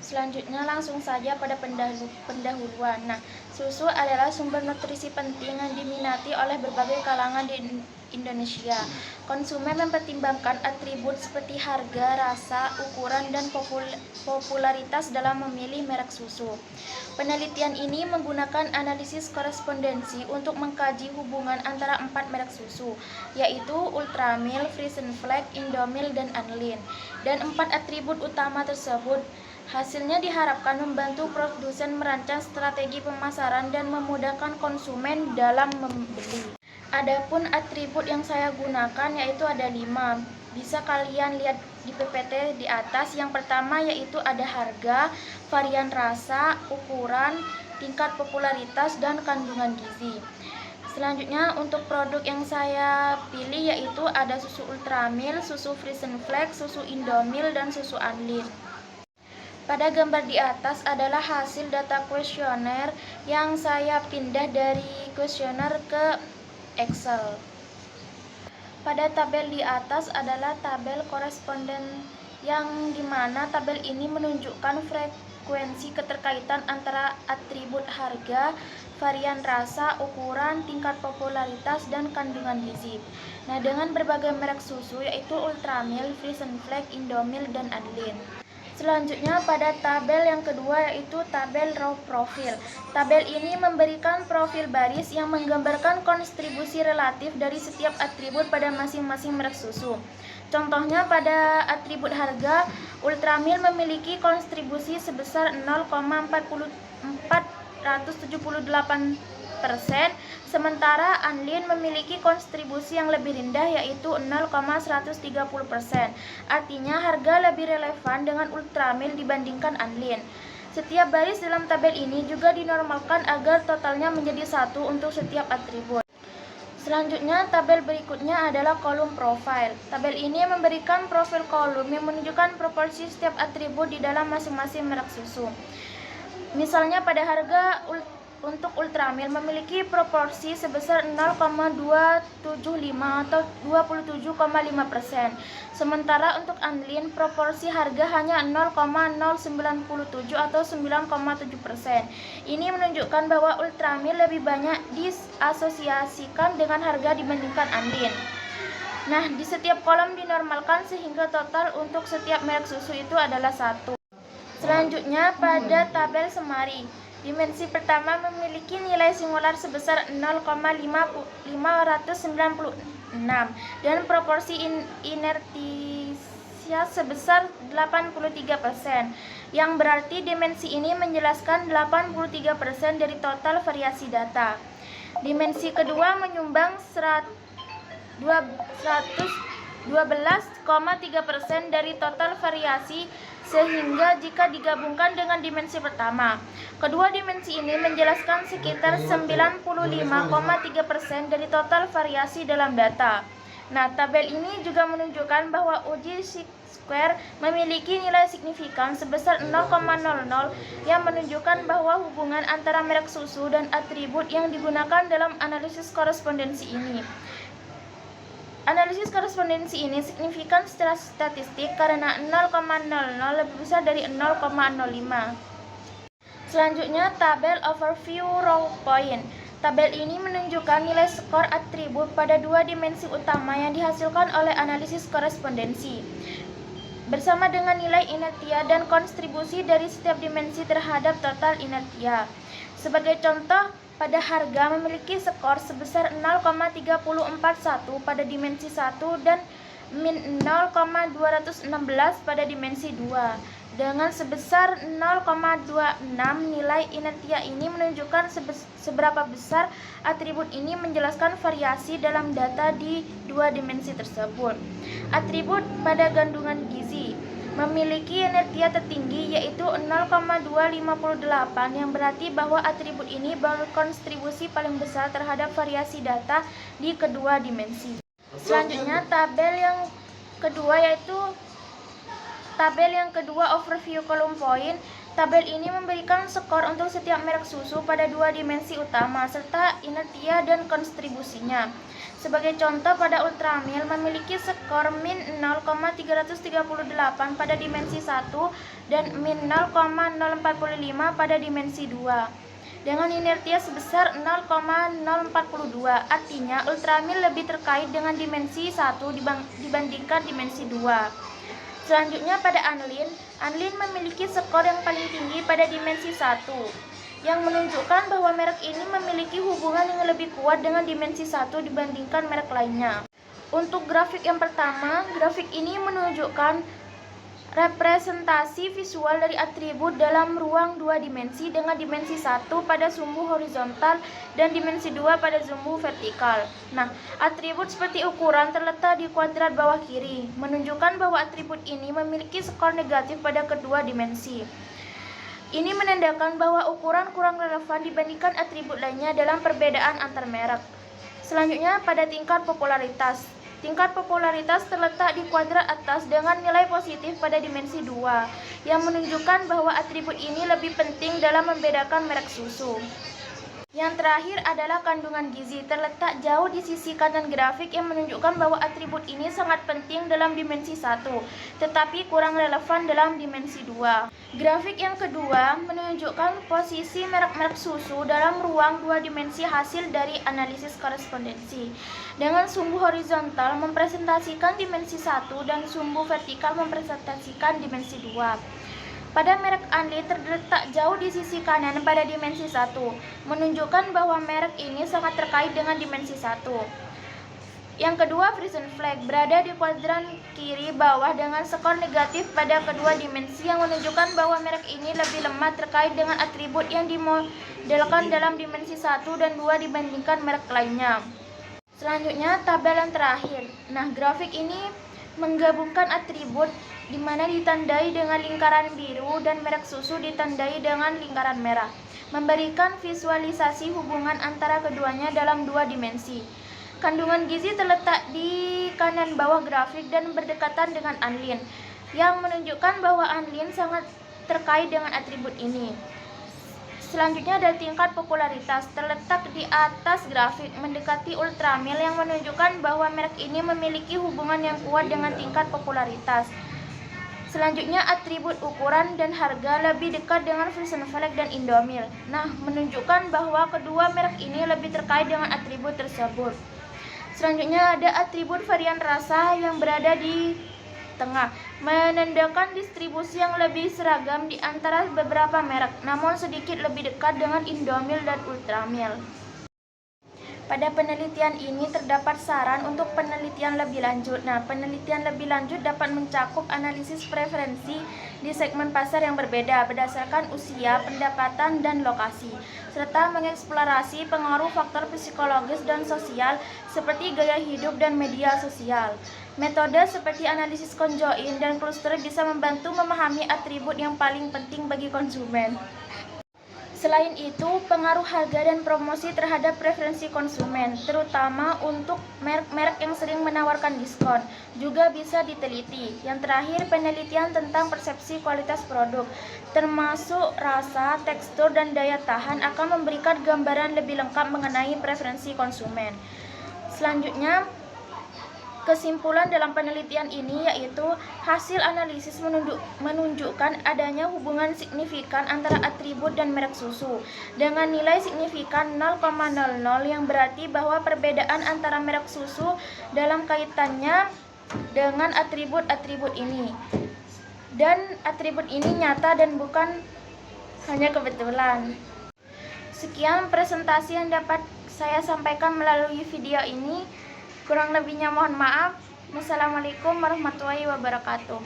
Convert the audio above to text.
Selanjutnya langsung saja pada pendahuluan. Nah, susu adalah sumber nutrisi penting yang diminati oleh berbagai kalangan di Indonesia. Konsumen mempertimbangkan atribut seperti harga, rasa, ukuran, dan popularitas dalam memilih merek susu. Penelitian ini menggunakan analisis korespondensi untuk mengkaji hubungan antara 4 merek susu, yaitu Ultramilk, Frisian Flag, Indomilk, dan Anlin. Dan 4 atribut utama tersebut hasilnya diharapkan membantu produsen merancang strategi pemasaran dan memudahkan konsumen dalam membeli. Adapun atribut yang saya gunakan yaitu ada 5. Bisa kalian lihat di PPT di atas. Yang pertama yaitu ada harga, varian rasa, ukuran, tingkat popularitas, dan kandungan gizi. Selanjutnya untuk produk yang saya pilih yaitu ada susu Ultramilk, susu Frisian Flag, susu Indomilk, dan susu Anlin. Pada gambar di atas adalah hasil data kuesioner yang saya pindah dari kuesioner ke Excel. Pada tabel di atas adalah tabel koresponden yang dimana tabel ini menunjukkan frekuensi keterkaitan antara atribut harga, varian rasa, ukuran, tingkat popularitas, dan kandungan gizi. Nah, dengan berbagai merek susu yaitu Ultramilk, Frisian Flag, Indomilk, dan Anlin. Selanjutnya pada tabel yang kedua yaitu tabel row profil. Tabel ini memberikan profil baris yang menggambarkan kontribusi relatif dari setiap atribut pada masing-masing merek susu. Contohnya pada atribut harga, Ultramilk memiliki kontribusi sebesar 0,478%, sementara Anlin memiliki kontribusi yang lebih rendah yaitu 0,130%. Artinya harga lebih relevan dengan Ultramilk dibandingkan Anlin. Setiap baris dalam tabel ini juga dinormalkan agar totalnya menjadi 1 untuk setiap atribut. Selanjutnya, tabel berikutnya adalah kolom profil. Tabel ini memberikan profil kolom yang menunjukkan proporsi setiap atribut di dalam masing-masing merek susu. Misalnya pada harga untuk Ultramilk memiliki proporsi sebesar 0,275 atau 27,5%. Sementara untuk Anlin proporsi harga hanya 0,097 atau 9,7%. Ini menunjukkan bahwa Ultramilk lebih banyak diasosiasikan dengan harga dibandingkan Anlin. Nah, di setiap kolom dinormalkan sehingga total untuk setiap merek susu itu adalah 1. Selanjutnya pada tabel semari. Dimensi pertama memiliki nilai singular sebesar 0,596 dan proporsi inertia sebesar 83%, yang berarti dimensi ini menjelaskan 83% dari total variasi data. Dimensi kedua menyumbang 12,3% dari total variasi, sehingga jika digabungkan dengan dimensi pertama, kedua dimensi ini menjelaskan sekitar 95,3% dari total variasi dalam data. Nah, tabel ini juga menunjukkan bahwa uji square memiliki nilai signifikan sebesar 0,00 yang menunjukkan bahwa hubungan antara merek susu dan atribut yang digunakan dalam analisis korespondensi ini. Analisis korespondensi ini signifikan secara statistik karena 0,00 lebih besar dari 0,05. Selanjutnya, tabel overview row point. Tabel ini menunjukkan nilai skor atribut pada 2 dimensi utama yang dihasilkan oleh analisis korespondensi, bersama dengan nilai inertia dan kontribusi dari setiap dimensi terhadap total inertia. Sebagai contoh, pada harga memiliki skor sebesar 0,341 pada dimensi 1 dan min 0,216 pada dimensi 2. Dengan sebesar 0,26, nilai inertia ini menunjukkan seberapa besar atribut ini menjelaskan variasi dalam data di 2 dimensi tersebut. Atribut pada kandungan gizi memiliki inertia tertinggi yaitu 0,258, yang berarti bahwa atribut ini berkontribusi paling besar terhadap variasi data di kedua dimensi. Selanjutnya tabel yang kedua overview column point. Tabel ini memberikan skor untuk setiap merek susu pada 2 dimensi utama serta inertia dan kontribusinya. Sebagai contoh, pada Ultramil memiliki skor min 0,338 pada dimensi 1 dan min 0,045 pada dimensi 2. Dengan inertia sebesar 0,042, artinya Ultramil lebih terkait dengan dimensi 1 dibandingkan dimensi 2. Selanjutnya pada Anlin memiliki skor yang paling tinggi pada dimensi 1, yang menunjukkan bahwa merek ini memiliki hubungan yang lebih kuat dengan dimensi 1 dibandingkan merek lainnya. Untuk grafik yang pertama, grafik ini menunjukkan representasi visual dari atribut dalam ruang 2 dimensi dengan dimensi 1 pada sumbu horizontal dan dimensi 2 pada sumbu vertikal. Nah, atribut seperti ukuran terletak di kuadrat bawah kiri, menunjukkan bahwa atribut ini memiliki skor negatif pada kedua dimensi. Ini menandakan bahwa ukuran kurang relevan dibandingkan atribut lainnya dalam perbedaan antar merek. Selanjutnya pada tingkat popularitas. Tingkat popularitas terletak di kuadrat atas dengan nilai positif pada dimensi 2, yang menunjukkan bahwa atribut ini lebih penting dalam membedakan merek susu. Yang terakhir adalah kandungan gizi, terletak jauh di sisi kanan grafik yang menunjukkan bahwa atribut ini sangat penting dalam dimensi 1, tetapi kurang relevan dalam dimensi 2. Grafik yang kedua menunjukkan posisi merek-merek susu dalam ruang 2 dimensi hasil dari analisis korespondensi. Dengan sumbu horizontal mempresentasikan dimensi 1 dan sumbu vertikal mempresentasikan dimensi 2. Pada merek Anlin terletak jauh di sisi kanan pada dimensi 1, menunjukkan bahwa merek ini sangat terkait dengan dimensi 1. Yang kedua, Frisian Flag berada di kuadran kiri bawah dengan skor negatif pada kedua dimensi yang menunjukkan bahwa merek ini lebih lemah terkait dengan atribut yang dimodelkan dalam dimensi 1 dan 2 dibandingkan merek lainnya. Selanjutnya, tabel yang terakhir. Nah, grafik ini menggabungkan atribut di mana ditandai dengan lingkaran biru dan merek susu ditandai dengan lingkaran merah, memberikan visualisasi hubungan antara keduanya dalam 2 dimensi. Kandungan gizi terletak di kanan bawah grafik dan berdekatan dengan Anlin, yang menunjukkan bahwa Anlin sangat terkait dengan atribut ini. Selanjutnya ada tingkat popularitas, terletak di atas grafik mendekati Ultramil yang menunjukkan bahwa merek ini memiliki hubungan yang kuat dengan tingkat popularitas. Selanjutnya atribut ukuran dan harga lebih dekat dengan Frisian Flag dan Indomil. Nah, menunjukkan bahwa kedua merek ini lebih terkait dengan atribut tersebut. Selanjutnya ada atribut varian rasa yang berada di tengah, menandakan distribusi yang lebih seragam di antara beberapa merek, namun sedikit lebih dekat dengan Indomil dan Ultramil. Pada penelitian ini terdapat saran untuk penelitian lebih lanjut. Nah, penelitian lebih lanjut dapat mencakup analisis preferensi di segmen pasar yang berbeda berdasarkan usia, pendapatan, dan lokasi, serta mengeksplorasi pengaruh faktor psikologis dan sosial seperti gaya hidup dan media sosial. Metode seperti analisis conjoin dan cluster bisa membantu memahami atribut yang paling penting bagi konsumen. Selain itu, pengaruh harga dan promosi terhadap preferensi konsumen, terutama untuk merek-merek yang sering menawarkan diskon, juga bisa diteliti. Yang terakhir, penelitian tentang persepsi kualitas produk, termasuk rasa, tekstur, dan daya tahan akan memberikan gambaran lebih lengkap mengenai preferensi konsumen. Selanjutnya, kesimpulan dalam penelitian ini yaitu hasil analisis menunjukkan adanya hubungan signifikan antara atribut dan merek susu dengan nilai signifikan 0,00 yang berarti bahwa perbedaan antara merek susu dalam kaitannya dengan atribut-atribut ini. Dan atribut ini nyata dan bukan hanya kebetulan. Sekian presentasi yang dapat saya sampaikan melalui video ini. Kurang lebihnya mohon maaf. Wassalamualaikum warahmatullahi wabarakatuh.